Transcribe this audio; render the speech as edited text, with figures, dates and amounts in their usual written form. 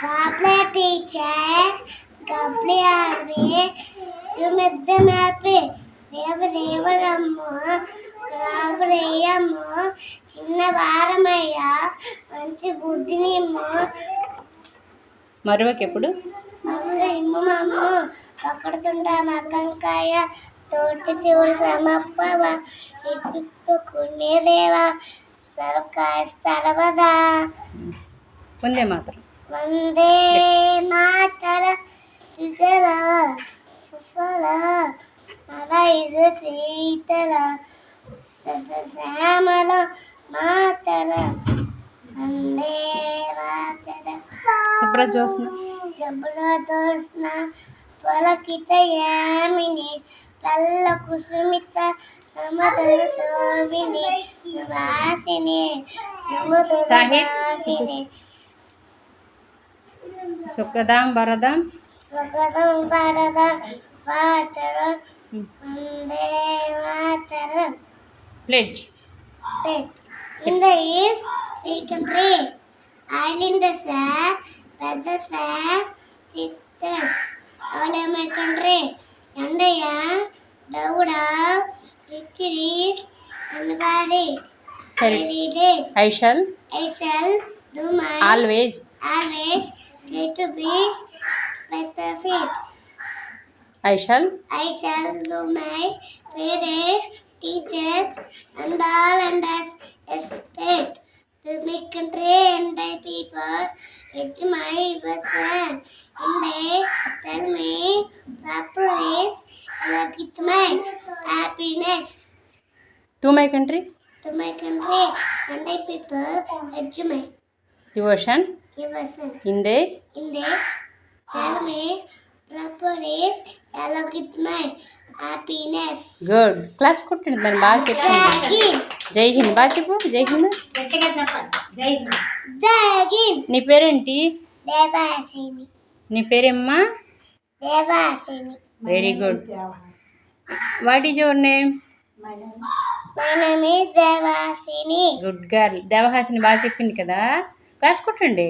Gobble teacher, gobble army, you make them happy. దేవదేవరమ్మ రావురయ్యమ్మ చిన్న వారమయ్య మంచి బుద్ధినిమ్మ మరొకెప్పుడు ఇమ్మమ్మ పక్కడుతుంటా మకంకాయ తోటి శివుడు సమప్పవ ఇప్పుకునేదేవా సరకాయ సర్వదా వందే మాతరం వందే మాతర తుజల సుఫల అలైజ సీతల శ్యామల మాతర వందే మాతర శుభ్రజ్యోత్స్న జబులదోస్న పలకిత యామిని తల్ల కుసుమిత సమదల తోవిని సువాసిని సుమధురవాసిని సుఖదాం వరదాం సుఖదం వరద మాతర వందే Mataram pledge In the east, we can pray. Islanders are brothers are sisters. All of my country. Yandaya, Dauda, Riches, and Bari. I shall Do my always try to be better fit. I shall Do my parents, teachers, and all and us expect to make country and my people with my person. And they tell me proper ways with my happiness. to my country To my country and my people with my devotion person. in their In they tell me proper ways with my happiness. Good claps కొట్టండి దాన్ని బాగా చెప్పింది జై హింద్ బాగా చెప్పు జై హింద్ నీ పేరేంటి దేవాసిని నీ పేరేమ్మా Devasini very good what is your name My name is Devasini good girl Devahasini బాగా చెప్పింది కదా క్లాప్స్ కొట్టండి